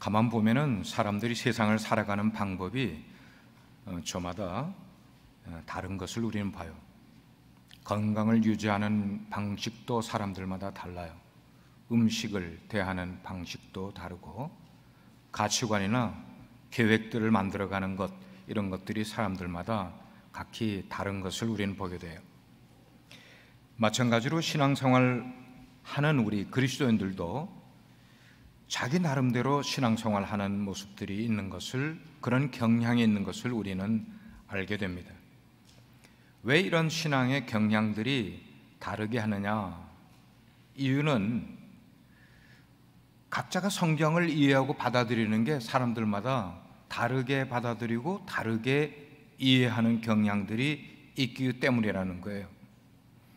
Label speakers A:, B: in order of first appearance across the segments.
A: 가만 보면은 사람들이 세상을 살아가는 방법이 저마다 다른 것을 우리는 봐요. 건강을 유지하는 방식도 사람들마다 달라요. 음식을 대하는 방식도 다르고, 가치관이나 계획들을 만들어가는 것, 이런 것들이 사람들마다 각기 다른 것을 우리는 보게 돼요. 마찬가지로 신앙생활 하는 우리 그리스도인들도 자기 나름대로 신앙생활 하는 모습들이 있는 것을, 그런 경향이 있는 것을 우리는 알게 됩니다. 왜 이런 신앙의 경향들이 다르게 하느냐? 이유는 각자가 성경을 이해하고 받아들이는 게 사람들마다 다르게 받아들이고 다르게 이해하는 경향들이 있기 때문이라는 거예요.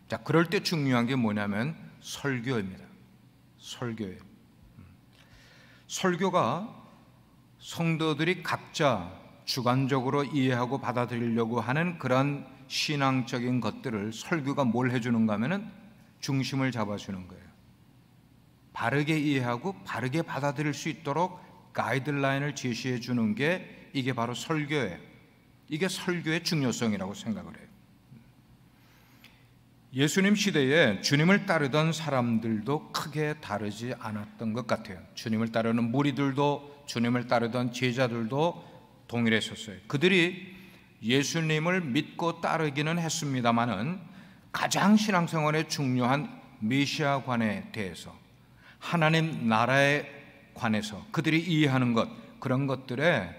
A: 자, 그럴 때 중요한 게 뭐냐면 설교입니다. 설교예요. 설교가 성도들이 각자 주관적으로 이해하고 받아들이려고 하는 그런 신앙적인 것들을 설교가 뭘 해주는가 하면은 중심을 잡아주는 거예요. 바르게 이해하고 바르게 받아들일 수 있도록 가이드라인을 제시해 주는 게 이게 바로 설교예요. 이게 설교의 중요성이라고 생각을 해요. 예수님 시대에 주님을 따르던 사람들도 크게 다르지 않았던 것 같아요. 주님을 따르는 무리들도, 주님을 따르던 제자들도 동일했었어요. 그들이 예수님을 믿고 따르기는 했습니다마는 가장 신앙생활에 중요한 메시아관에 대해서, 하나님 나라에 관해서 그들이 이해하는 것, 그런 것들에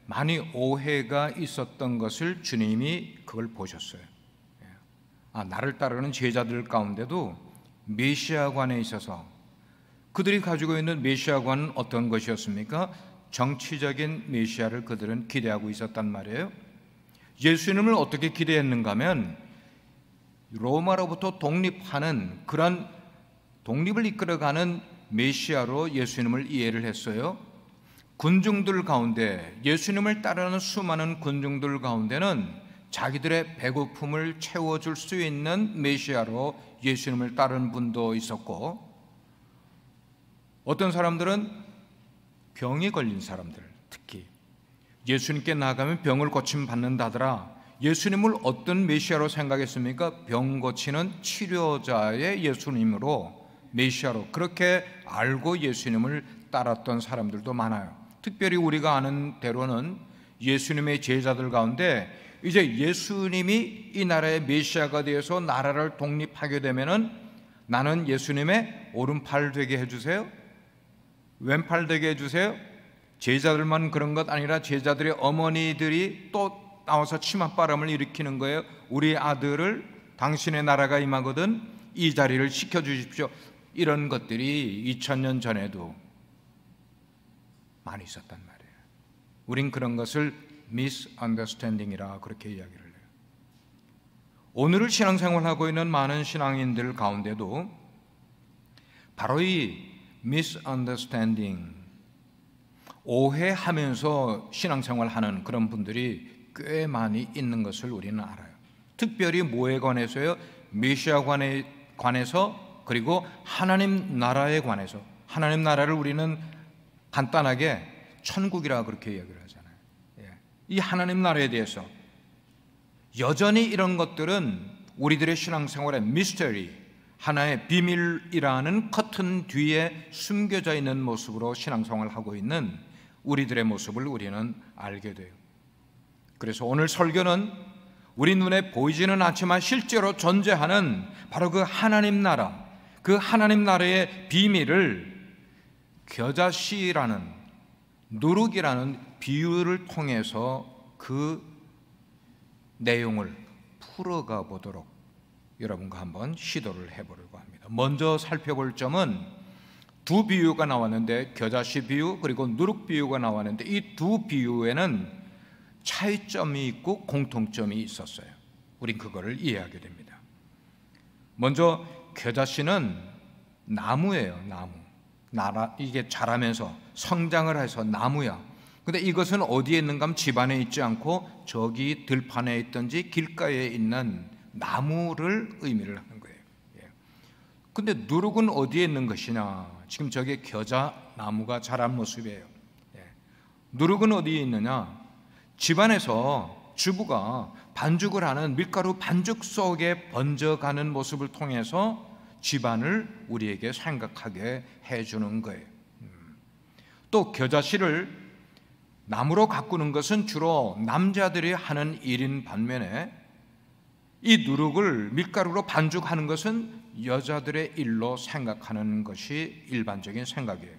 A: 많이 오해가 있었던 것을 주님이 그걸 보셨어요. 나를 따르는 제자들 가운데도 메시아관에 있어서 그들이 가지고 있는 메시아관은 어떤 것이었습니까? 정치적인 메시아를 그들은 기대하고 있었단 말이에요. 예수님을 어떻게 기대했는가 하면 로마로부터 독립하는, 그런 독립을 이끌어가는 메시아로 예수님을 이해를 했어요. 군중들 가운데, 예수님을 따르는 수많은 군중들 가운데는 자기들의 배고픔을 채워줄 수 있는 메시아로 예수님을 따르는 분도 있었고, 어떤 사람들은 병이 걸린 사람들, 특히 예수님께 나아가면 병을 고침받는다더라. 예수님을 어떤 메시아로 생각했습니까? 병 고치는 치료자의 예수님으로, 메시아로 그렇게 알고 예수님을 따랐던 사람들도 많아요. 특별히 우리가 아는 대로는 예수님의 제자들 가운데 이제 예수님이 이 나라의 메시아가 되어서 나라를 독립하게 되면은 나는 예수님의 오른팔 되게 해주세요, 왼팔 되게 해주세요. 제자들만 그런 것 아니라 제자들의 어머니들이 또 나와서 치맛바람을 일으키는 거예요. 우리 아들을 당신의 나라가 임하거든 이 자리를 지켜주십시오. 이런 것들이 2000년 전에도 많이 있었단 말이에요. 우린 그런 것을 misunderstanding이라 그렇게 이야기를 해요. 오늘을 신앙생활하고 있는 많은 신앙인들 가운데도 바로 이 misunderstanding, 오해하면서 신앙생활하는 그런 분들이 꽤 많이 있는 것을 우리는 알아요. 특별히 뭐에 관해서요? 메시아관에 관해서, 그리고 하나님 나라에 관해서. 하나님 나라를 우리는 간단하게 천국이라 그렇게 이야기를 하잖아요. 이 하나님 나라에 대해서 여전히 이런 것들은 우리들의 신앙생활의 미스터리, 하나의 비밀이라는 커튼 뒤에 숨겨져 있는 모습으로 신앙생활을 하고 있는 우리들의 모습을 우리는 알게 돼요. 그래서 오늘 설교는 우리 눈에 보이지는 않지만 실제로 존재하는 바로 그 하나님 나라, 그 하나님 나라의 비밀을 겨자씨라는, 누룩이라는 비유를 통해서 그 내용을 풀어가 보도록 여러분과 한번 시도를 해보려고 합니다. 먼저 살펴볼 점은 두 비유가 나왔는데, 겨자씨 비유 그리고 누룩 비유가 나왔는데, 이 두 비유에는 차이점이 있고 공통점이 있었어요. 우린 그거를 이해하게 됩니다. 먼저 겨자씨는 나무예요. 나무. 이게 자라면서 성장을 해서 나무야. 근데 이것은 어디에 있는가 하면 집안에 있지 않고 저기 들판에 있든지 길가에 있는 나무를 의미를 하는 거예요. 근데 누룩은 어디에 있는 것이냐? 지금 저게 겨자 나무가 자란 모습이에요. 누룩은 어디에 있느냐? 집안에서 주부가 반죽을 하는 밀가루 반죽 속에 번져가는 모습을 통해서 집안을 우리에게 생각하게 해주는 거예요. 또 겨자씨를 나무로 가꾸는 것은 주로 남자들이 하는 일인 반면에 이 누룩을 밀가루로 반죽하는 것은 여자들의 일로 생각하는 것이 일반적인 생각이에요.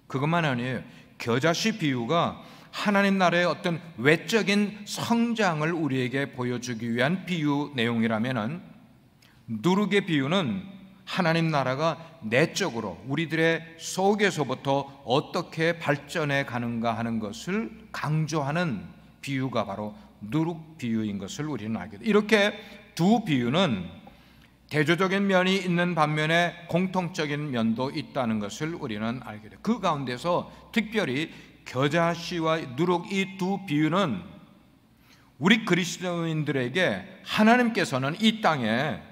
A: 그것만 아니에요. 겨자씨 비유가 하나님 나라의 어떤 외적인 성장을 우리에게 보여주기 위한 비유 내용이라면, 누룩의 비유는 하나님 나라가 내적으로 우리들의 속에서부터 어떻게 발전해 가는가 하는 것을 강조하는 비유가 바로 누룩 비유인 것을 우리는 알게 돼요. 이렇게 두 비유는 대조적인 면이 있는 반면에 공통적인 면도 있다는 것을 우리는 알게 돼요. 그 가운데서 특별히 겨자씨와 누룩 이 두 비유는 우리 그리스도인들에게 하나님께서는 이 땅에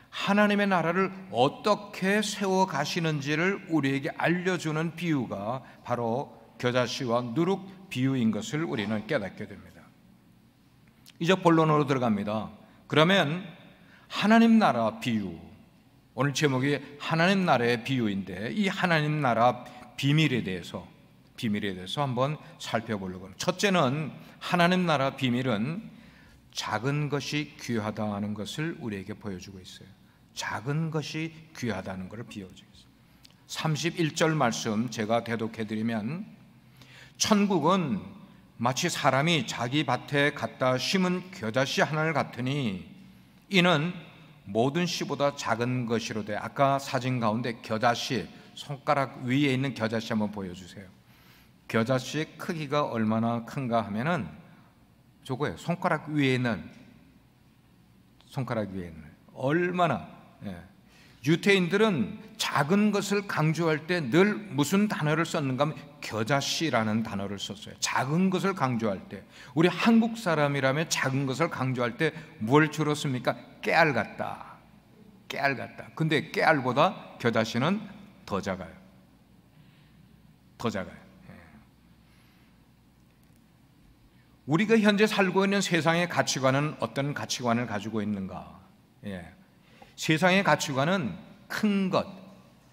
A: 하나님의 나라를 어떻게 세워 가시는지를 우리에게 알려주는 비유가 바로 겨자씨와 누룩 비유인 것을 우리는 깨닫게 됩니다. 이제 본론으로 들어갑니다. 그러면 하나님 나라 비유, 오늘 제목이 하나님 나라의 비유인데 이 하나님 나라 비밀에 대해서 한번 살펴보려고 합니다. 첫째는 하나님 나라 비밀은 작은 것이 귀하다는 것을 우리에게 보여주고 있어요. 작은 것이 귀하다는 것을 비워주고 있어요. 31절 말씀 제가 대독해드리면, 천국은 마치 사람이 자기 밭에 갖다 심은 겨자씨 하나를 같으니 이는 모든 씨보다 작은 것이로되. 아까 사진 가운데 겨자씨, 손가락 위에 있는 겨자씨 한번 보여주세요. 겨자씨의 크기가 얼마나 큰가 하면은 저거예요. 손가락 위에 있는 얼마나. 유태인들은 작은 것을 강조할 때 늘 무슨 단어를 썼는가 하면 겨자씨라는 단어를 썼어요. 작은 것을 강조할 때. 우리 한국 사람이라면 작은 것을 강조할 때 뭘 주로 씁니까? 깨알 같다. 근데 깨알보다 겨자씨는 더 작아요. 우리가 현재 살고 있는 세상의 가치관은 어떤 가치관을 가지고 있는가? 세상의 가치관은 큰 것,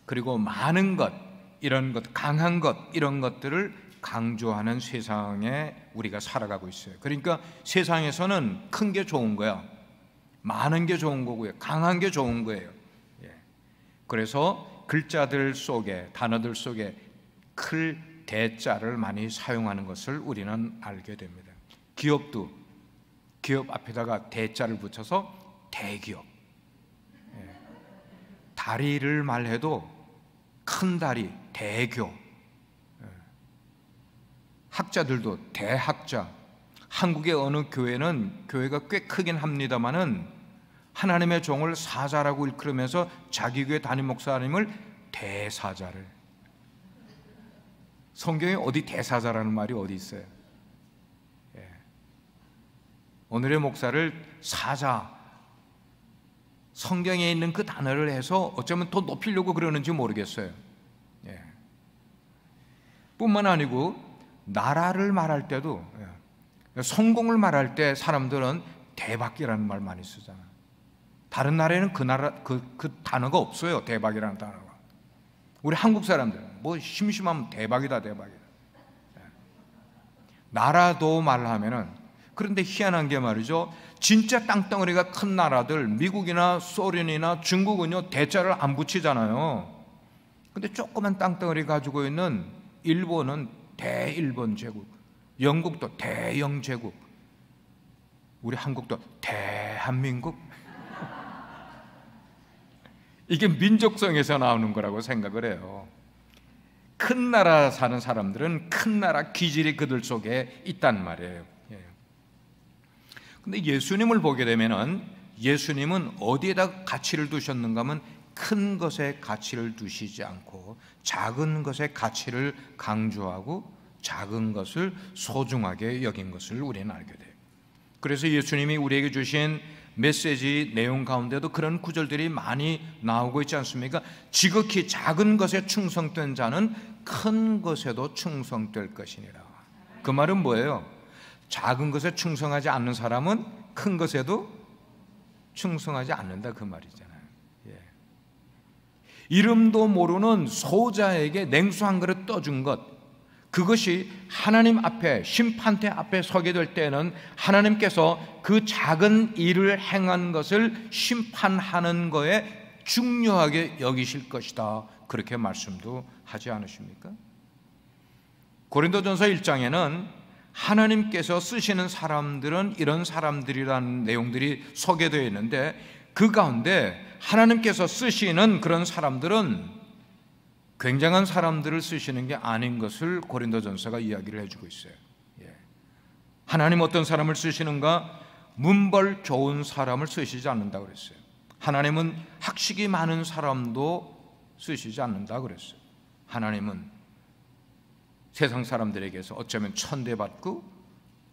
A: 그리고 많은 것, 이런 것, 강한 것, 이런 것들을 강조하는 세상에 우리가 살아가고 있어요. 그러니까 세상에서는 큰 게 좋은 거야, 많은 게 좋은 거고요, 강한 게 좋은 거예요. 그래서 글자들 속에, 단어들 속에 클 대자를 많이 사용하는 것을 우리는 알게 됩니다. 기업도 기업 앞에다가 대자를 붙여서 대기업. 다리를 말해도 큰 다리, 대교. 학자들도 대학자. 한국의 어느 교회는 교회가 꽤 크긴 합니다만은 하나님의 종을 사자라고 일컬으면서 자기 교회 담임 목사님을 대사자를. 성경에 어디 대사자라는 말이 어디 있어요? 오늘의 목사를 사자, 성경에 있는 그 단어를 해서 어쩌면 더 높이려고 그러는지 모르겠어요. 뿐만 아니고 나라를 말할 때도, 성공을 말할 때 사람들은 대박이라는 말 많이 쓰잖아요. 다른 나라에는 그 단어가 없어요. 대박이라는 단어가. 우리 한국 사람들 뭐 심심하면 대박이다. 나라도 말하면은, 그런데 희한한 게 말이죠, 진짜 땅덩어리가 큰 나라들, 미국이나 소련이나 중국은요 대자를 안 붙이잖아요. 근데 조그만 땅덩어리 가지고 있는 일본은 대일본 제국, 영국도 대영 제국, 우리 한국도 대한민국. 이게 민족성에서 나오는 거라고 생각을 해요. 큰 나라 사는 사람들은 큰 나라 기질이 그들 속에 있단 말이에요. 근데 예수님을 보게 되면은, 예수님은 어디에다 가치를 두셨는가 하면 큰 것에 가치를 두시지 않고 작은 것의 가치를 강조하고 작은 것을 소중하게 여긴 것을 우리는 알게 돼요. 그래서 예수님이 우리에게 주신 메시지 내용 가운데도 그런 구절들이 많이 나오고 있지 않습니까? 지극히 작은 것에 충성된 자는 큰 것에도 충성될 것이니라. 그 말은 뭐예요? 작은 것에 충성하지 않는 사람은 큰 것에도 충성하지 않는다, 그 말이잖아요. 예. 이름도 모르는 소자에게 냉수 한 그릇 떠준 것, 그것이 하나님 앞에, 심판대 앞에 서게 될 때는 하나님께서 그 작은 일을 행한 것을 심판하는 거에 중요하게 여기실 것이다, 그렇게 말씀도 하지 않으십니까? 고린도전서 1장에는 하나님께서 쓰시는 사람들은 이런 사람들이라는 내용들이 소개되어 있는데, 그 가운데 하나님께서 쓰시는 그런 사람들은 굉장한 사람들을 쓰시는 게 아닌 것을 고린도전서가 이야기를 해주고 있어요. 예. 하나님 어떤 사람을 쓰시는가? 문벌 좋은 사람을 쓰시지 않는다고 그랬어요. 하나님은 학식이 많은 사람도 쓰시지 않는다고 그랬어요. 하나님은 세상 사람들에게서 어쩌면 천대받고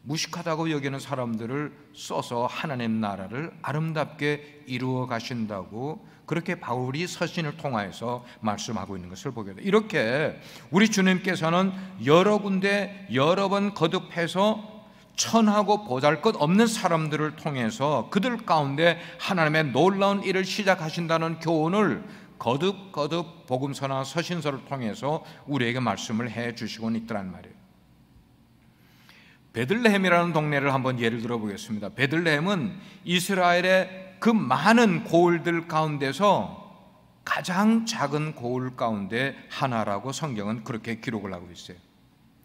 A: 무식하다고 여기는 사람들을 써서 하나님 나라를 아름답게 이루어 가신다고, 그렇게 바울이 서신을 통하여서 말씀하고 있는 것을 보게 돼요. 이렇게 우리 주님께서는 여러 군데 여러 번 거듭해서 천하고 보잘것없는 사람들을 통해서 그들 가운데 하나님의 놀라운 일을 시작하신다는 교훈을 거듭 복음서나 서신서를 통해서 우리에게 말씀을 해 주시곤 있더란 말이에요. 베들레헴이라는 동네를 한번 예를 들어 보겠습니다. 베들레헴은 이스라엘의 그 많은 고을들 가운데서 가장 작은 고을 가운데 하나라고 성경은 그렇게 기록을 하고 있어요.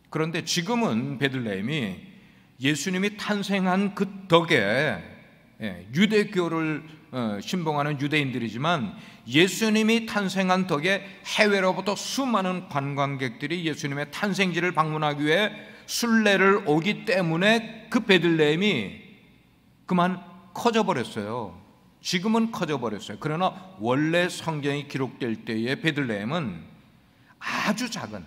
A: 그런데 지금은 베들레헴이 예수님이 탄생한 그 덕에 유대교를 신봉하는 유대인들이지만, 예수님이 탄생한 덕에 해외로부터 수많은 관광객들이 예수님의 탄생지를 방문하기 위해 순례를 오기 때문에 그 베들레헴이 그만 커져버렸어요. 지금은 커져버렸어요. 그러나 원래 성경이 기록될 때의 베들레헴은 아주 작은,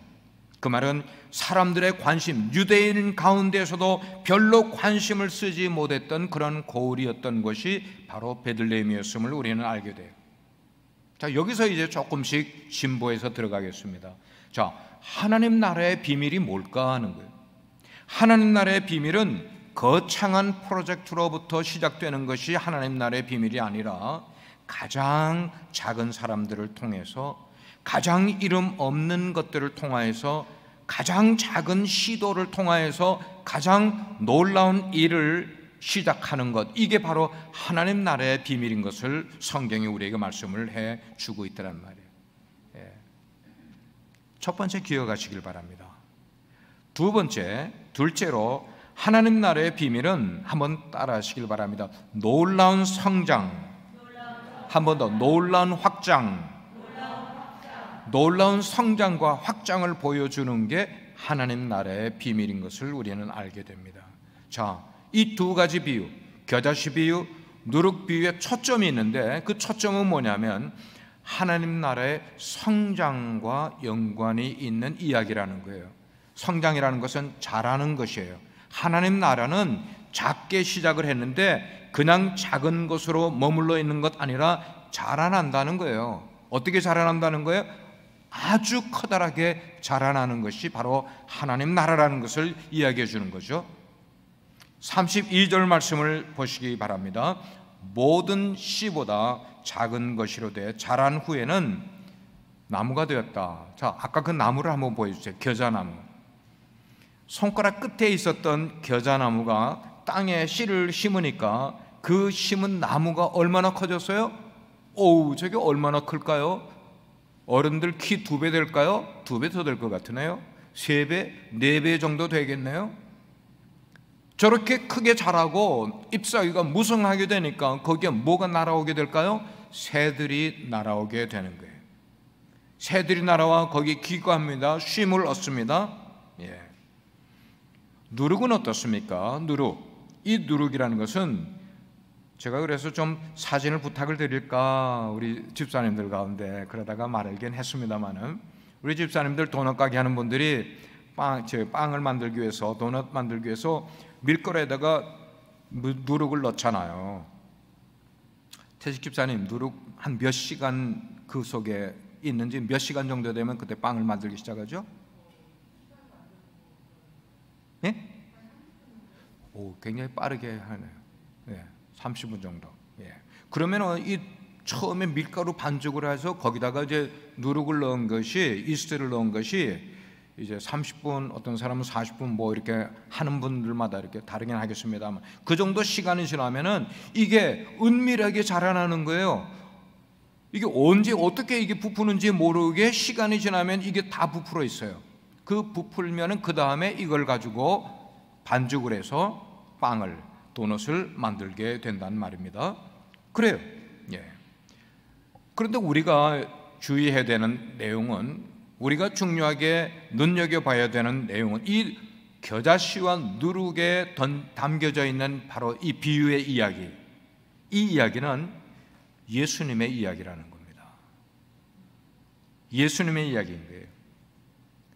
A: 그 말은 사람들의 관심, 유대인 가운데서도 별로 관심을 쓰지 못했던 그런 고을이었던 것이 바로 베들레헴이었음을 우리는 알게 돼요. 자, 여기서 이제 조금씩 진보해서 들어가겠습니다. 자, 하나님 나라의 비밀이 뭘까 하는 거예요. 하나님 나라의 비밀은 거창한 프로젝트로부터 시작되는 것이 하나님 나라의 비밀이 아니라, 가장 작은 사람들을 통해서, 가장 이름 없는 것들을 통하여서, 가장 작은 시도를 통하여서 가장 놀라운 일을 시작하는 것, 이게 바로 하나님 나라의 비밀인 것을 성경이 우리에게 말씀을 해 주고 있다는 말이에요. 예. 첫 번째 기억하시길 바랍니다. 두 번째, 둘째로 하나님 나라의 비밀은, 한번 따라 하시길 바랍니다. 놀라운 성장, 한 번 더, 놀라운 확장. 놀라운 성장과 확장을 보여주는 게 하나님 나라의 비밀인 것을 우리는 알게 됩니다. 자, 이 두 가지 비유, 겨자씨 비유, 누룩 비유에 초점이 있는데, 그 초점은 뭐냐면 하나님 나라의 성장과 연관이 있는 이야기라는 거예요. 성장이라는 것은 자라는 것이에요. 하나님 나라는 작게 시작을 했는데 그냥 작은 것으로 머물러 있는 것 아니라 자라난다는 거예요. 어떻게 자라난다는 거예요? 아주 커다랗게 자라나는 것이 바로 하나님 나라라는 것을 이야기해 주는 거죠. 32절 말씀을 보시기 바랍니다. 모든 씨보다 작은 것이로되 자란 후에는 나무가 되었다. 자, 아까 그 나무를 한번 보여주세요. 겨자나무. 손가락 끝에 있었던 겨자나무가 땅에 씨를 심으니까 그 심은 나무가 얼마나 커졌어요? 오우, 저게 얼마나 클까요? 어른들 키 2배 될까요? 2배 더 될 것 같으네요. 3배, 4배 정도 되겠네요. 저렇게 크게 자라고 잎사귀가 무성하게 되니까 거기에 뭐가 날아오게 될까요? 새들이 날아오게 되는 거예요. 새들이 날아와 거기 기거합니다. 쉼을 얻습니다. 예. 누룩은 어떻습니까? 누룩. 이 누룩이라는 것은, 제가 그래서 좀 사진을 부탁을 드릴까 우리 집사님들 가운데 그러다가 말하긴 했습니다만은, 우리 집사님들 도넛 가게 하는 분들이 빵을 만들기 위해서, 도넛 만들기 위해서 밀가루에다가 누룩을 넣잖아요. 태식 집사님, 누룩 한 몇 시간 그 속에 있는지, 몇 시간 정도 되면 그때 빵을 만들기 시작하죠? 예? 오, 굉장히 빠르게 하네요. 예, 30분 정도. 예. 그러면은 이 처음에 밀가루 반죽을 해서 거기다가 이제 누룩을 넣은 것이, 이스트를 넣은 것이 이제 30분, 어떤 사람은 40분 뭐 이렇게 하는 분들마다 이렇게 다르긴 하겠습니다만, 그 정도 시간이 지나면은 이게 은밀하게 자라나는 거예요. 이게 언제 어떻게 이게 부푸는지 모르게 시간이 지나면 이게 다 부풀어 있어요. 그 부풀면은 그 다음에 이걸 가지고 반죽을 해서 빵을, 도넛을 만들게 된다는 말입니다. 그래요. 예. 그런데 우리가 주의해야 되는 내용은, 우리가 중요하게 눈여겨봐야 되는 내용은 이 겨자씨와 누룩에 담겨져 있는 바로 이 비유의 이야기. 이 이야기는 예수님의 이야기라는 겁니다. 예수님의 이야기인 거예요.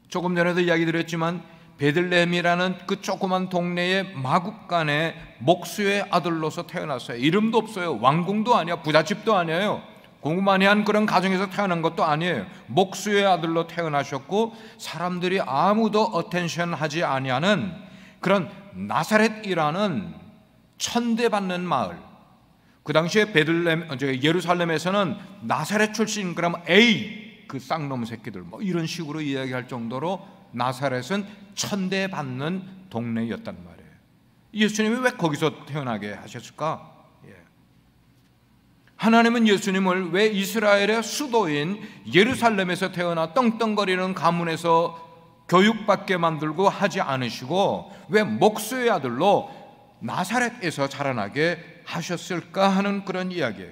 A: 조금 전에도 이야기 드렸지만 베들레헴이라는 그 조그만 동네의 마국간에 목수의 아들로서 태어났어요. 이름도 없어요. 왕궁도 아니야, 부잣집도 아니에요. 공부만이한 그런 가정에서 태어난 것도 아니에요. 목수의 아들로 태어나셨고, 사람들이 아무도 어텐션하지 아니하는 그런 나사렛이라는 천대받는 마을. 그 당시에 예루살렘에서는 나사렛 출신, 그러면 에이, 그 쌍놈 새끼들, 뭐 이런 식으로 이야기할 정도로 나사렛은 천대받는 동네였단 말이에요. 예수님이 왜 거기서 태어나게 하셨을까? 하나님은 예수님을 왜 이스라엘의 수도인 예루살렘에서 태어나 떵떵거리는 가문에서 교육받게 만들고 하지 않으시고 왜 목수의 아들로 나사렛에서 자라나게 하셨을까 하는 그런 이야기예요.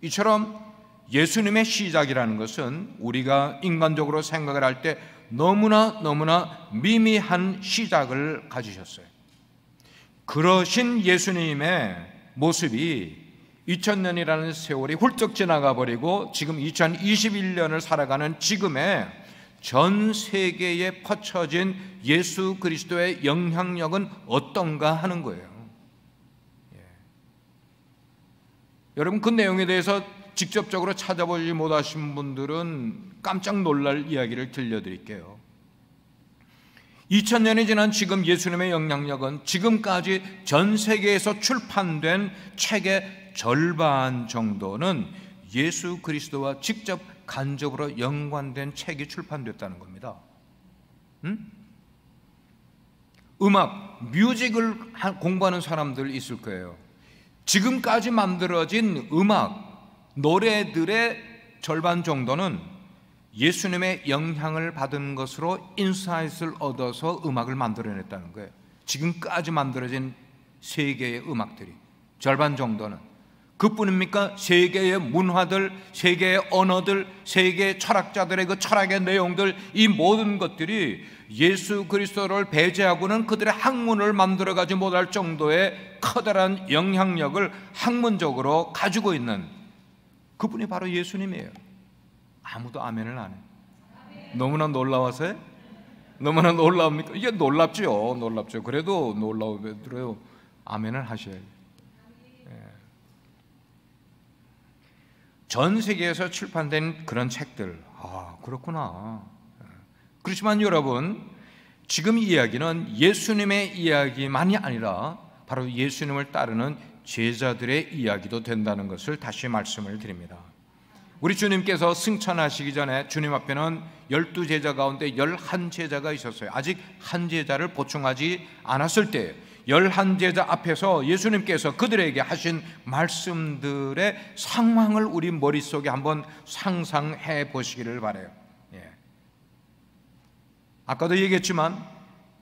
A: 이처럼 예수님의 시작이라는 것은 우리가 인간적으로 생각을 할 때 너무나 미미한 시작을 가지셨어요. 그러신 예수님의 모습이 2000년이라는 세월이 훌쩍 지나가 버리고 지금 2021년을 살아가는 지금의 전 세계에 퍼쳐진 예수 그리스도의 영향력은 어떤가 하는 거예요. 여러분, 그 내용에 대해서 직접적으로 찾아보지 못하신 분들은 깜짝 놀랄 이야기를 들려드릴게요. 2000년이 지난 지금 예수님의 영향력은 지금까지 전 세계에서 출판된 책의 절반 정도는 예수 그리스도와 직접 간접으로 연관된 책이 출판됐다는 겁니다. 음악, 뮤직을 공부하는 사람들 있을 거예요. 지금까지 만들어진 음악, 노래들의 절반 정도는 예수님의 영향을 받은 것으로 인사이트를 얻어서 음악을 만들어냈다는 거예요. 지금까지 만들어진 세계의 음악들이 절반 정도는. 그뿐입니까? 세계의 문화들, 세계의 언어들, 세계의 철학자들의 그 철학의 내용들, 이 모든 것들이 예수 그리스도를 배제하고는 그들의 학문을 만들어가지 못할 정도의 커다란 영향력을 학문적으로 가지고 있는 그분이 바로 예수님이에요. 아무도 아멘을 안 해요. 너무나 놀라워서요? 너무나 놀라웁니까? 이게 놀랍죠. 놀랍죠. 그래도 놀라워도 아멘을 하셔야죠. 전 세계에서 출판된 그런 책들, 그렇구나. 그렇지만 여러분, 지금 이 이야기는 예수님의 이야기만이 아니라 바로 예수님을 따르는 제자들의 이야기도 된다는 것을 다시 말씀을 드립니다. 우리 주님께서 승천하시기 전에 주님 앞에는 12제자 가운데 11제자가 있었어요. 아직 한 제자를 보충하지 않았을 때 11제자 앞에서 예수님께서 그들에게 하신 말씀들의 상황을 우리 머릿속에 한번 상상해 보시기를 바라요. 아까도 얘기했지만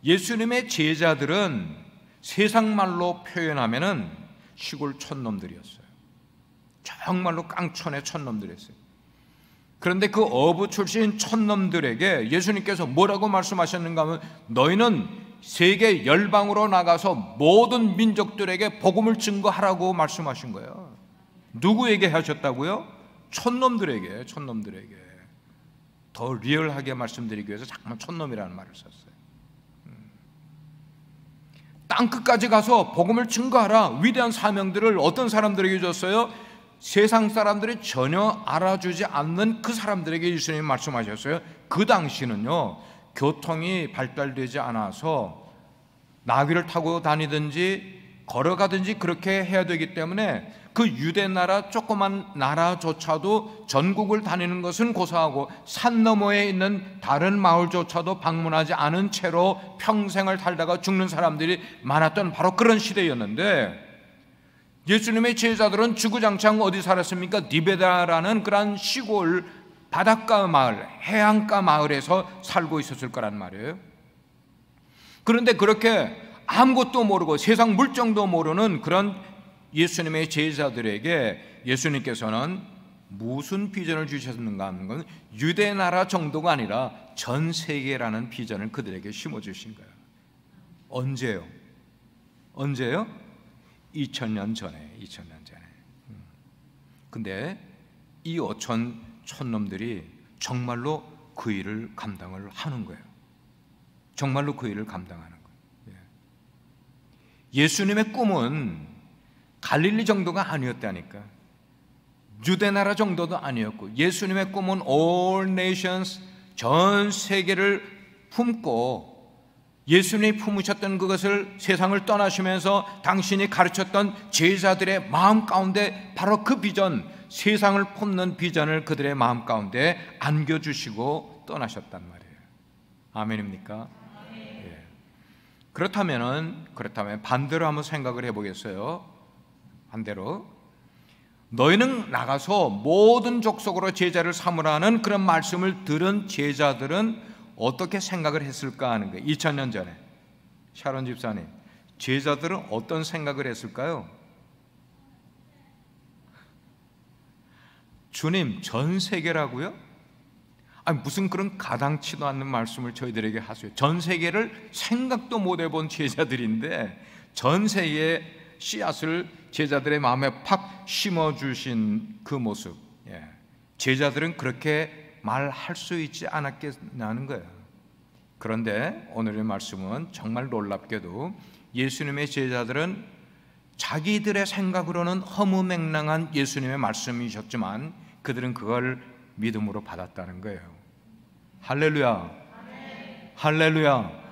A: 예수님의 제자들은 세상 말로 표현하면은 시골 촌놈들이었어요. 정말로 깡촌의 촌놈들이었어요. 그런데 그 어부 출신 촌놈들에게 예수님께서 뭐라고 말씀하셨는가 하면, 너희는 세계 열방으로 나가서 모든 민족들에게 복음을 증거하라고 말씀하신 거예요. 누구에게 하셨다고요? 촌놈들에게. 더 리얼하게 말씀드리기 위해서 잠깐만 촌놈이라는 말을 썼어요. 땅끝까지 가서 복음을 증거하라. 위대한 사명들을 어떤 사람들에게 줬어요? 세상 사람들이 전혀 알아주지 않는 그 사람들에게 예수님이 말씀하셨어요. 그 당시는요, 교통이 발달되지 않아서 나귀를 타고 다니든지 걸어가든지 그렇게 해야 되기 때문에 그 유대 나라 조그만 나라조차도 전국을 다니는 것은 고사하고 산 너머에 있는 다른 마을조차도 방문하지 않은 채로 평생을 살다가 죽는 사람들이 많았던 바로 그런 시대였는데, 예수님의 제자들은 주구장창 어디 살았습니까? 니베다라는 그런 시골 바닷가 마을, 해안가 마을에서 살고 있었을 거란 말이에요. 그런데 그렇게 아무것도 모르고 세상 물정도 모르는 그런 예수님의 제자들에게 예수님께서는 무슨 비전을 주셨는가 하는 건 유대 나라 정도가 아니라 전 세계라는 비전을 그들에게 심어주신 거예요. 언제요? 언제요? 2000년 전에. 근데 이 5천 촌놈들이 정말로 그 일을 감당을 하는 거예요. 정말로 그 일을 감당하는 거예요. 예수님의 꿈은 갈릴리 정도가 아니었다니까. 유대 나라 정도도 아니었고, 예수님의 꿈은 all nations, 전 세계를 품고 예수님이 품으셨던 그것을 세상을 떠나시면서 당신이 가르쳤던 제자들의 마음 가운데 바로 그 비전, 세상을 품는 비전을 그들의 마음 가운데 안겨주시고 떠나셨단 말이에요. 아멘입니까? 예. 그렇다면 반대로 한번 생각을 해보겠어요. 반대로, 너희는 나가서 모든 족속으로 제자를 삼으라는 그런 말씀을 들은 제자들은 어떻게 생각을 했을까 하는 거예요. 2000년 전에. 샤론 집사님, 제자들은 어떤 생각을 했을까요? 주님, 전 세계라고요? 아니, 무슨 그런 가당치도 않는 말씀을 저희들에게 하세요. 전 세계를 생각도 못 해본 제자들인데 전 세계의 씨앗을 제자들의 마음에 팍 심어주신 그 모습, 제자들은 그렇게 말할 수 있지 않았겠냐는 거예요. 그런데 오늘의 말씀은 정말 놀랍게도 예수님의 제자들은 자기들의 생각으로는 허무맹랑한 예수님의 말씀이셨지만 그들은 그걸 믿음으로 받았다는 거예요. 할렐루야. 할렐루야.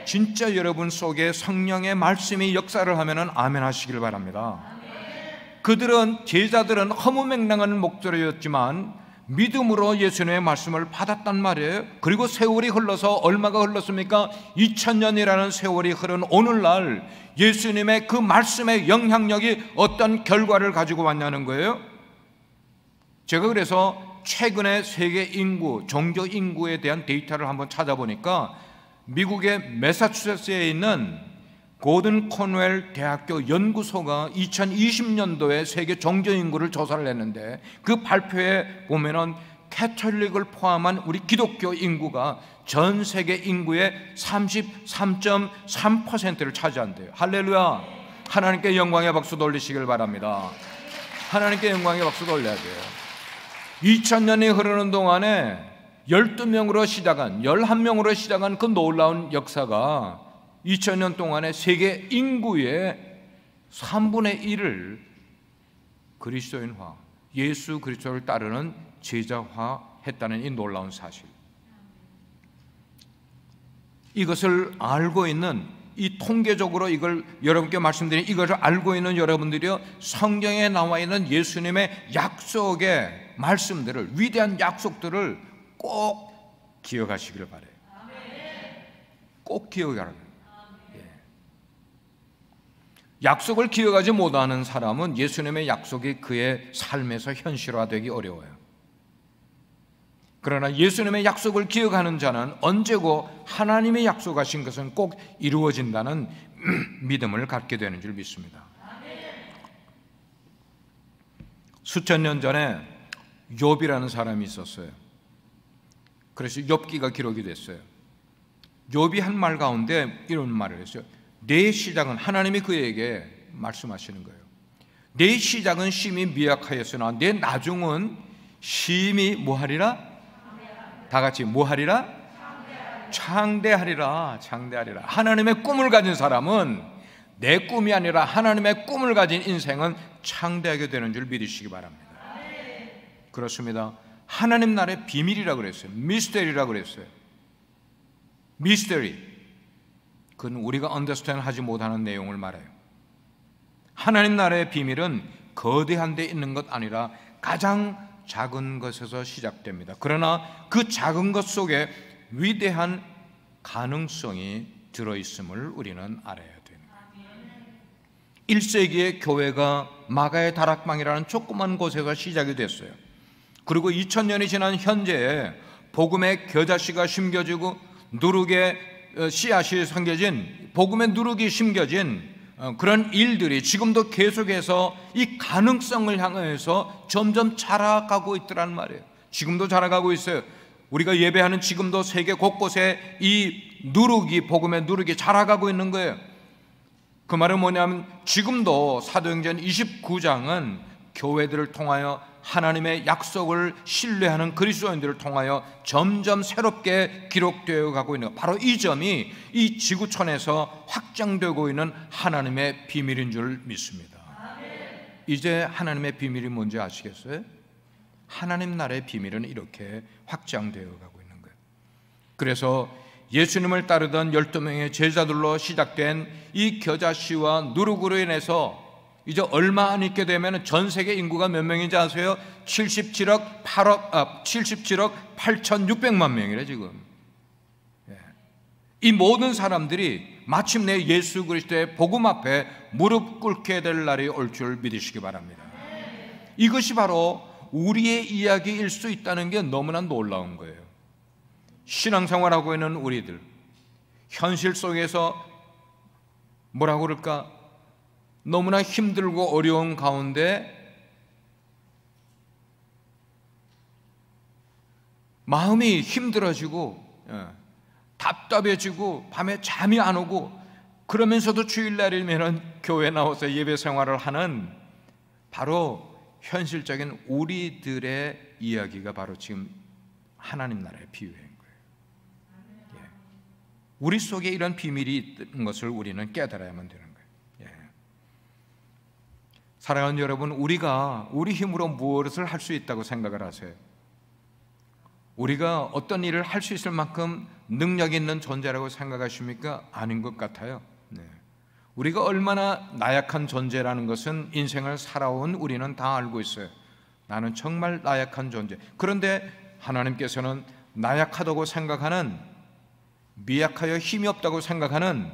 A: 진짜 여러분 속에 성령의 말씀이 역사를 하면은 아멘 하시길 바랍니다. 그들은, 제자들은 허무맹랑한 목소리였지만 믿음으로 예수님의 말씀을 받았단 말이에요. 그리고 세월이 흘러서 얼마가 흘렀습니까? 2000년이라는 세월이 흐른 오늘날 예수님의 그 말씀의 영향력이 어떤 결과를 가지고 왔냐는 거예요. 제가 그래서 최근에 세계 인구, 종교 인구에 대한 데이터를 한번 찾아보니까 미국의 매사추세츠에 있는 고든 코넬 대학교 연구소가 2020년도에 세계 종교 인구를 조사를 했는데 그 발표에 보면은 캐톨릭을 포함한 우리 기독교 인구가 전 세계 인구의 33.3%를 차지한대요. 할렐루야. 하나님께 영광의 박수 돌리시길 바랍니다. 하나님께 영광의 박수 돌려야 돼요. 2000년이 흐르는 동안에 12명으로 시작한, 11명으로 시작한 그 놀라운 역사가 2000년 동안에 세계 인구의 3분의 1을 그리스도인화, 예수 그리스도를 따르는 제자화했다는 이 놀라운 사실, 이것을 알고 있는, 이 통계적으로 이걸 여러분께 말씀드린 이것을 알고 있는 여러분들이요, 성경에 나와 있는 예수님의 약속의 말씀들을, 위대한 약속들을 꼭 기억하시기를 바라요. 꼭 기억하라고요. 약속을 기억하지 못하는 사람은 예수님의 약속이 그의 삶에서 현실화되기 어려워요. 그러나 예수님의 약속을 기억하는 자는 언제고 하나님의 약속하신 것은 꼭 이루어진다는 믿음을 갖게 되는 줄 믿습니다. 수천 년 전에 욥이라는 사람이 있었어요. 그래서 욥기가 기록이 됐어요. 욥이 한 말 가운데 이런 말을 했어요. 내 시작은, 하나님이 그에게 말씀하시는 거예요. 내 시작은 심히 미약하였으나 내 나중은 심히 뭐하리라? 다 같이 뭐하리라? 창대하리라. 창대하리라. 하나님의 꿈을 가진 사람은, 내 꿈이 아니라 하나님의 꿈을 가진 인생은 창대하게 되는 줄 믿으시기 바랍니다. 그렇습니다. 하나님 나라의 비밀이라고 그랬어요. 미스테리라고 그랬어요. 미스테리. 그건 우리가 언더스탠드 하지 못하는 내용을 말해요. 하나님 나라의 비밀은 거대한 데 있는 것 아니라 가장 작은 것에서 시작됩니다. 그러나 그 작은 것 속에 위대한 가능성이 들어있음을 우리는 알아야 됩니다. 1세기의 교회가 마가의 다락방이라는 조그만 곳에서 시작이 됐어요. 그리고 2000년이 지난 현재에 복음의 겨자씨가 심겨지고 누룩의 씨앗이 섬겨진, 복음의 누룩이 심겨진 그런 일들이 지금도 계속해서 이 가능성을 향해서 점점 자라가고 있더란 말이에요. 지금도 자라가고 있어요. 우리가 예배하는 지금도 세계 곳곳에 이 누룩이, 복음의 누룩이 자라가고 있는 거예요. 그 말은 뭐냐면 지금도 사도행전 29장은 교회들을 통하여 하나님의 약속을 신뢰하는 그리스도인들을 통하여 점점 새롭게 기록되어 가고 있는, 바로 이 점이 이 지구촌에서 확장되고 있는 하나님의 비밀인 줄 믿습니다. 이제 하나님의 비밀이 뭔지 아시겠어요? 하나님 나라의 비밀은 이렇게 확장되어 가고 있는 거예요. 그래서 예수님을 따르던 12명의 제자들로 시작된 이 겨자씨와 누룩으로 인해서 이제 얼마 안 있게 되면 전 세계 인구가 몇 명인지 아세요? 77억 8,600만 명이래 지금. 이 모든 사람들이 마침내 예수 그리스도의 복음 앞에 무릎 꿇게 될 날이 올 줄 믿으시기 바랍니다. 이것이 바로 우리의 이야기일 수 있다는 게 너무나 놀라운 거예요. 신앙생활하고 있는 우리들, 현실 속에서 뭐라고 그럴까? 너무나 힘들고 어려운 가운데 마음이 힘들어지고 답답해지고 밤에 잠이 안 오고 그러면서도 주일날이면 교회 나와서 예배 생활을 하는 바로 현실적인 우리들의 이야기가 바로 지금 하나님 나라의 비유인 거예요. 우리 속에 이런 비밀이 있는 것을 우리는 깨달아야만 되는 거예요. 사랑하는 여러분, 우리가 우리 힘으로 무엇을 할 수 있다고 생각을 하세요? 우리가 어떤 일을 할 수 있을 만큼 능력 있는 존재라고 생각하십니까? 아닌 것 같아요. 우리가 얼마나 나약한 존재라는 것은 인생을 살아온 우리는 다 알고 있어요. 나는 정말 나약한 존재. 그런데 하나님께서는 나약하다고 생각하는, 미약하여 힘이 없다고 생각하는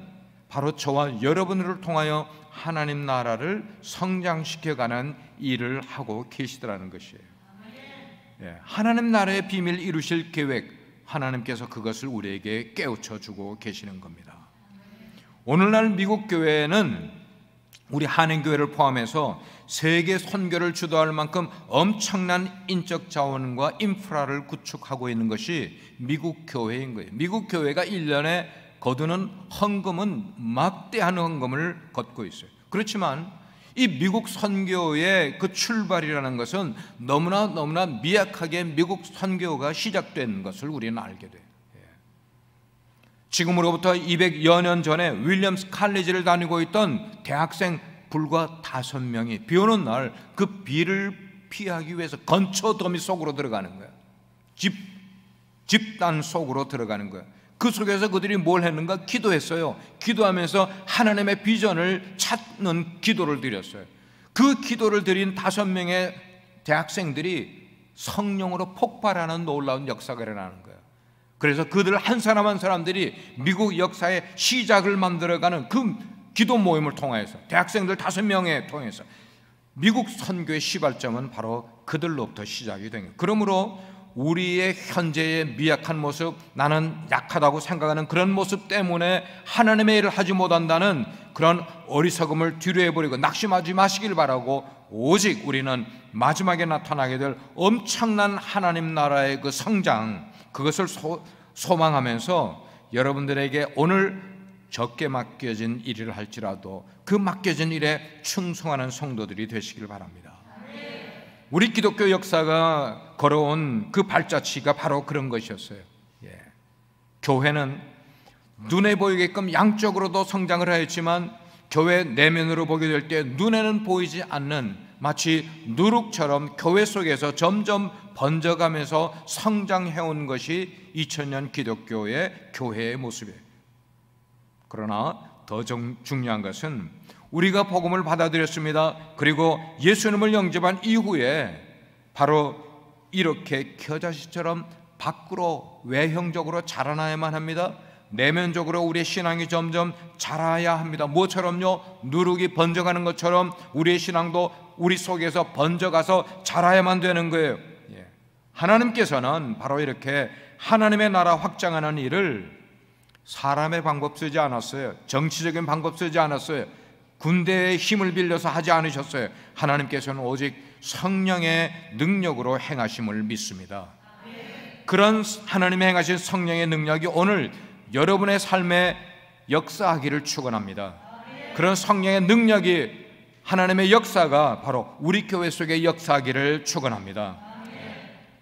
A: 바로 저와 여러분을 통하여 하나님 나라를 성장시켜가는 일을 하고 계시더라는 것이에요. 하나님 나라의 비밀 이루실 계획, 하나님께서 그것을 우리에게 깨우쳐 주고 계시는 겁니다. 오늘날 미국 교회는 우리 한인교회를 포함해서 세계 선교를 주도할 만큼 엄청난 인적 자원과 인프라를 구축하고 있는 것이 미국 교회인 거예요. 미국 교회가 1년에 거두는 헌금은 막대한 헌금을 걷고 있어요. 그렇지만 이 미국 선교의 그 출발이라는 것은 너무나 미약하게 미국 선교가 시작된 것을 우리는 알게 돼요. 지금으로부터 200여 년 전에 윌리엄스 칼리지를 다니고 있던 대학생 불과 5명이 비 오는 날 그 비를 피하기 위해서 건초 더미 속으로 들어가는 거야. 집단 속으로 들어가는 거야. 그 속에서 그들이 뭘 했는가? 기도했어요. 기도하면서 하나님의 비전을 찾는 기도를 드렸어요. 그 기도를 드린 5명의 대학생들이 성령으로 폭발하는 놀라운 역사가 일어나는 거예요. 그래서 그들 한 사람 한 사람들이 미국 역사의 시작을 만들어가는 그 기도 모임을 통해서, 대학생들 5명에 통해서 미국 선교의 시발점은 바로 그들로부터 시작이 된 거예요. 그러므로 우리의 현재의 미약한 모습, 나는 약하다고 생각하는 그런 모습 때문에 하나님의 일을 하지 못한다는 그런 어리석음을 뒤로해버리고 낙심하지 마시길 바라고, 오직 우리는 마지막에 나타나게 될 엄청난 하나님 나라의 그 성장, 그것을 소망하면서 여러분들에게 오늘 적게 맡겨진 일을 할지라도 그 맡겨진 일에 충성하는 성도들이 되시길 바랍니다. 우리 기독교 역사가 걸어온 그 발자취가 바로 그런 것이었어요. 교회는 눈에 보이게끔 양적으로도 성장을 하였지만 교회 내면으로 보게 될 때 눈에는 보이지 않는, 마치 누룩처럼 교회 속에서 점점 번져가면서 성장해온 것이 2000년 기독교의 교회의 모습이에요. 그러나 더 중요한 것은 우리가 복음을 받아들였습니다. 그리고 예수님을 영접한 이후에 바로 이렇게 겨자씨처럼 밖으로 외형적으로 자라나야만 합니다. 내면적으로 우리의 신앙이 점점 자라야 합니다. 뭐처럼요? 누룩이 번져가는 것처럼 우리의 신앙도 우리 속에서 번져가서 자라야만 되는 거예요. 하나님께서는 바로 이렇게 하나님의 나라 확장하는 일을 사람의 방법 쓰지 않았어요. 정치적인 방법 쓰지 않았어요. 군대의 힘을 빌려서 하지 않으셨어요. 하나님께서는 오직 성령의 능력으로 행하심을 믿습니다. 그런 하나님의 행하신 성령의 능력이 오늘 여러분의 삶에 역사하기를 축원합니다. 그런 성령의 능력이, 하나님의 역사가 바로 우리 교회 속에 역사하기를 축원합니다.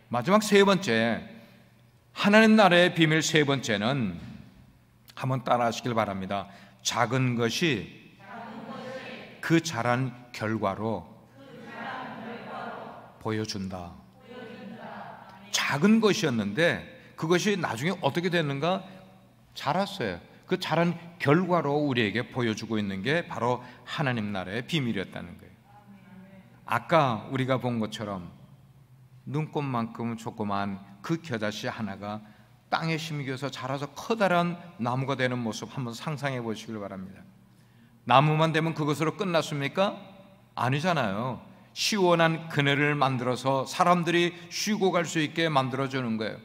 A: 마지막 세 번째, 하나님 나라의 비밀 세 번째는 한번 따라 하시길 바랍니다. 작은 것이 그 자란 결과로 보여준다. 작은 것이었는데 그것이 나중에 어떻게 됐는가? 자랐어요. 그 자란 결과로 우리에게 보여주고 있는 게 바로 하나님 나라의 비밀이었다는 거예요. 아까 우리가 본 것처럼 눈곱만큼 조그만 그 겨자씨 하나가 땅에 심겨서 자라서 커다란 나무가 되는 모습 한번 상상해 보시길 바랍니다. 나무만 되면 그것으로 끝났습니까? 아니잖아요. 시원한 그늘을 만들어서 사람들이 쉬고 갈 수 있게 만들어주는 거예요.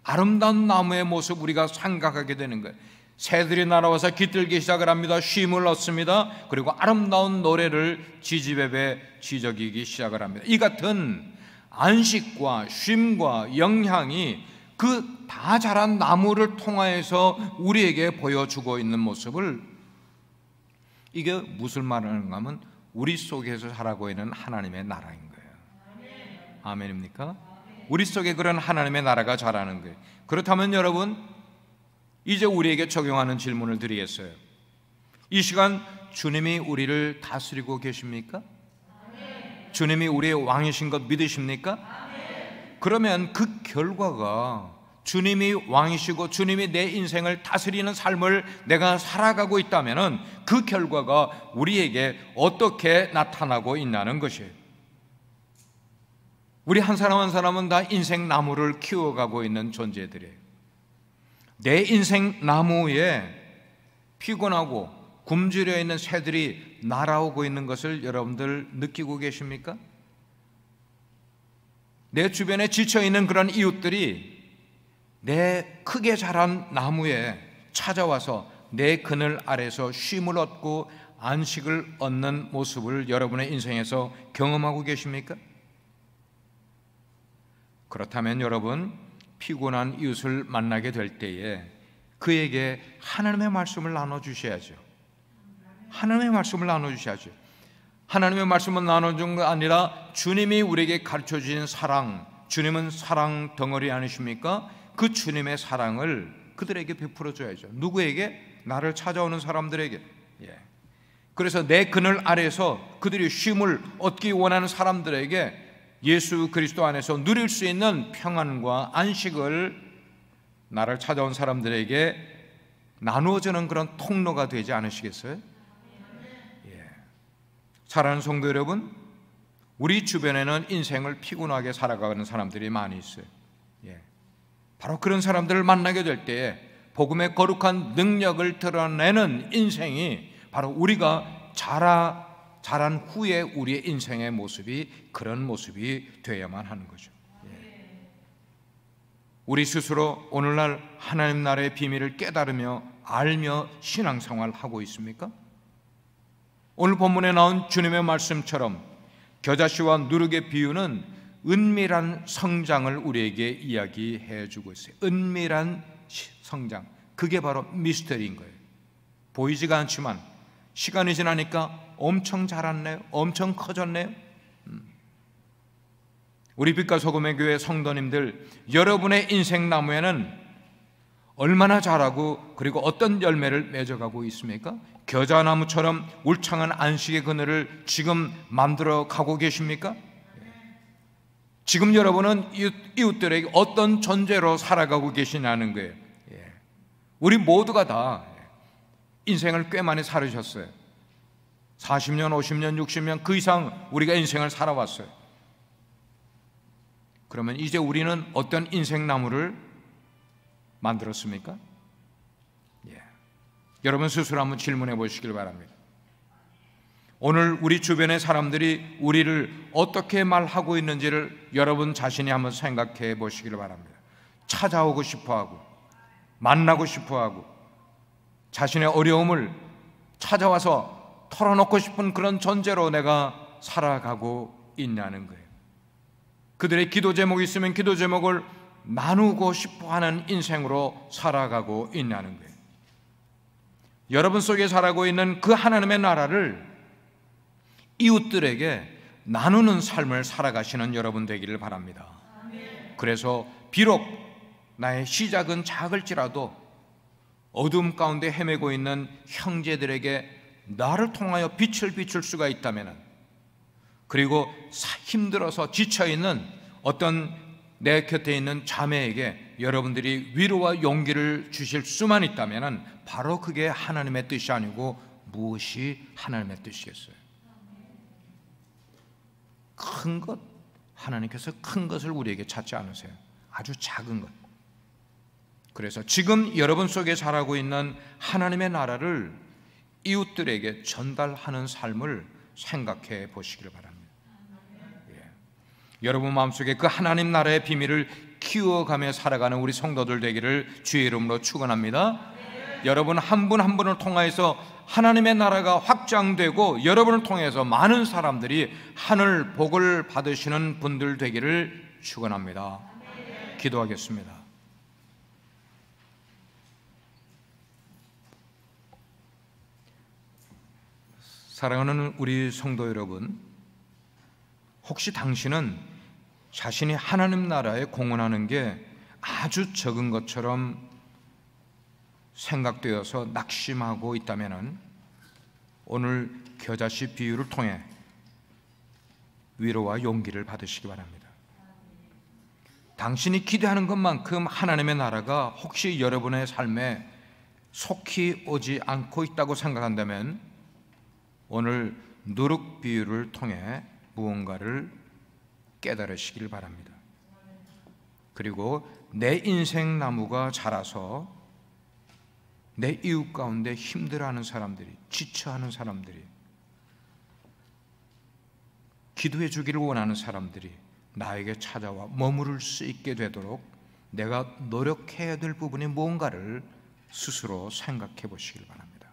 A: 아름다운 나무의 모습 우리가 생각하게 되는 거예요. 새들이 날아와서 깃들기 시작을 합니다. 쉼을 얻습니다. 그리고 아름다운 노래를 지지배배 지저귀기 시작을 합니다. 이 같은 안식과 쉼과 영향이 그 다 자란 나무를 통하여서 우리에게 보여주고 있는 모습을, 이게 무슨 말하는가 하면 우리 속에서 살아가고 있는 하나님의 나라인 거예요. 아멘입니까? 우리 속에 그런 하나님의 나라가 자라는 거예요. 그렇다면 여러분, 이제 우리에게 적용하는 질문을 드리겠어요. 이 시간 주님이 우리를 다스리고 계십니까? 주님이 우리의 왕이신 것 믿으십니까? 그러면 그 결과가, 주님이 왕이시고 주님이 내 인생을 다스리는 삶을 내가 살아가고 있다면 그 결과가 우리에게 어떻게 나타나고 있냐는 것이에요. 우리 한 사람 한 사람은 다 인생 나무를 키워가고 있는 존재들이에요. 내 인생 나무에 피곤하고 굶주려 있는 새들이 날아오고 있는 것을 여러분들 느끼고 계십니까? 내 주변에 지쳐있는 그런 이웃들이 내 크게 자란 나무에 찾아와서 내 그늘 아래서 쉼을 얻고 안식을 얻는 모습을 여러분의 인생에서 경험하고 계십니까? 그렇다면 여러분, 피곤한 이웃을 만나게 될 때에 그에게 하나님의 말씀을 나눠주셔야죠. 하나님의 말씀을 나눠주셔야죠. 하나님의 말씀을 나눠준 게 아니라 주님이 우리에게 가르쳐주신 사랑, 주님은 사랑 덩어리 아니십니까? 그 주님의 사랑을 그들에게 베풀어줘야죠. 누구에게? 나를 찾아오는 사람들에게. 그래서 내 그늘 아래서 그들이 쉼을 얻기 원하는 사람들에게 예수 그리스도 안에서 누릴 수 있는 평안과 안식을 나를 찾아온 사람들에게 나누어주는 그런 통로가 되지 않으시겠어요? 사랑하는 성도 여러분, 우리 주변에는 인생을 피곤하게 살아가는 사람들이 많이 있어요. 바로 그런 사람들을 만나게 될 때에 복음의 거룩한 능력을 드러내는 인생이 바로 우리가 자란 후에 우리의 인생의 모습이 그런 모습이 되어야만 하는 거죠. 우리 스스로 오늘날 하나님 나라의 비밀을 깨달으며 알며 신앙생활을 하고 있습니까? 오늘 본문에 나온 주님의 말씀처럼 겨자씨와 누룩의 비유는 은밀한 성장을 우리에게 이야기해 주고 있어요. 은밀한 성장, 그게 바로 미스터리인 거예요. 보이지가 않지만 시간이 지나니까 엄청 자랐네요. 엄청 커졌네요. 우리 빛과 소금의 교회 성도님들, 여러분의 인생 나무에는 얼마나 자라고 그리고 어떤 열매를 맺어가고 있습니까? 겨자나무처럼 울창한 안식의 그늘을 지금 만들어 가고 계십니까? 지금 여러분은 이웃들에게 어떤 존재로 살아가고 계시냐는 거예요. 우리 모두가 다 인생을 꽤 많이 살으셨어요. 40년, 50년, 60년 그 이상 우리가 인생을 살아왔어요. 그러면 이제 우리는 어떤 인생나무를 만들었습니까? 여러분 스스로 한번 질문해 보시길 바랍니다. 오늘 우리 주변의 사람들이 우리를 어떻게 말하고 있는지를 여러분 자신이 한번 생각해 보시길 바랍니다. 찾아오고 싶어하고 만나고 싶어하고 자신의 어려움을 찾아와서 털어놓고 싶은 그런 존재로 내가 살아가고 있냐는 거예요. 그들의 기도 제목이 있으면 기도 제목을 나누고 싶어하는 인생으로 살아가고 있냐는 거예요. 여러분 속에 살아가고 있는 그 하나님의 나라를 이웃들에게 나누는 삶을 살아가시는 여러분 되기를 바랍니다. 그래서 비록 나의 시작은 작을지라도 어둠 가운데 헤매고 있는 형제들에게 나를 통하여 빛을 비출 수가 있다면, 그리고 힘들어서 지쳐있는 어떤 내 곁에 있는 자매에게 여러분들이 위로와 용기를 주실 수만 있다면 바로 그게 하나님의 뜻이 아니고 무엇이 하나님의 뜻이겠어요? 큰 것, 하나님께서 큰 것을 우리에게 찾지 않으세요. 아주 작은 것. 그래서 지금 여러분 속에 자라고 있는 하나님의 나라를 이웃들에게 전달하는 삶을 생각해 보시길 바랍니다. 여러분 마음속에 그 하나님 나라의 비밀을 키워가며 살아가는 우리 성도들 되기를 주의 이름으로 축원합니다. 여러분 한 분 한 분을 통해서 하나님의 나라가 확장되고 여러분을 통해서 많은 사람들이 하늘 복을 받으시는 분들 되기를 축원합니다. 기도하겠습니다. 사랑하는 우리 성도 여러분, 혹시 당신은 자신이 하나님 나라에 공헌하는 게 아주 적은 것처럼 생각되어서 낙심하고 있다면 오늘 겨자씨 비유를 통해 위로와 용기를 받으시기 바랍니다. 당신이 기대하는 것만큼 하나님의 나라가 혹시 여러분의 삶에 속히 오지 않고 있다고 생각한다면 오늘 누룩 비유를 통해 무언가를 깨달으시길 바랍니다. 그리고 내 인생 나무가 자라서 내 이웃 가운데 힘들어하는 사람들이, 지쳐하는 사람들이, 기도해 주기를 원하는 사람들이 나에게 찾아와 머무를 수 있게 되도록 내가 노력해야 될 부분이 무언가를 스스로 생각해 보시길 바랍니다.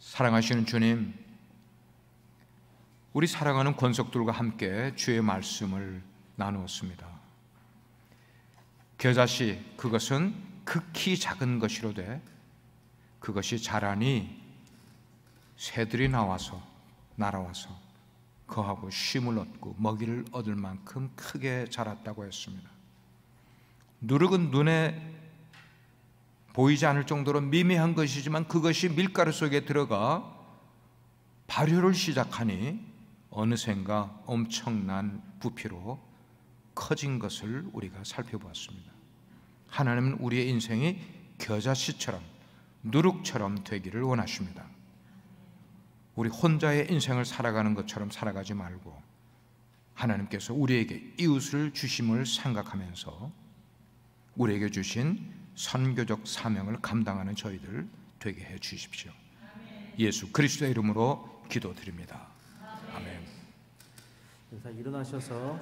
A: 사랑하시는 주님, 우리 사랑하는 권속들과 함께 주의 말씀을 나누었습니다. 겨자씨, 그것은 극히 작은 것이로되 그것이 자라니 새들이 날아와서 거하고 쉼을 얻고 먹이를 얻을 만큼 크게 자랐다고 했습니다. 누룩은 눈에 보이지 않을 정도로 미미한 것이지만 그것이 밀가루 속에 들어가 발효를 시작하니 어느샌가 엄청난 부피로 커진 것을 우리가 살펴보았습니다. 하나님은 우리의 인생이 겨자씨처럼 누룩처럼 되기를 원하십니다. 우리 혼자의 인생을 살아가는 것처럼 살아가지 말고 하나님께서 우리에게 이웃을 주심을 생각하면서 우리에게 주신 선교적 사명을 감당하는 저희들 되게 해 주십시오. 예수 그리스도의 이름으로 기도드립니다. 아멘.
B: 일어나셔서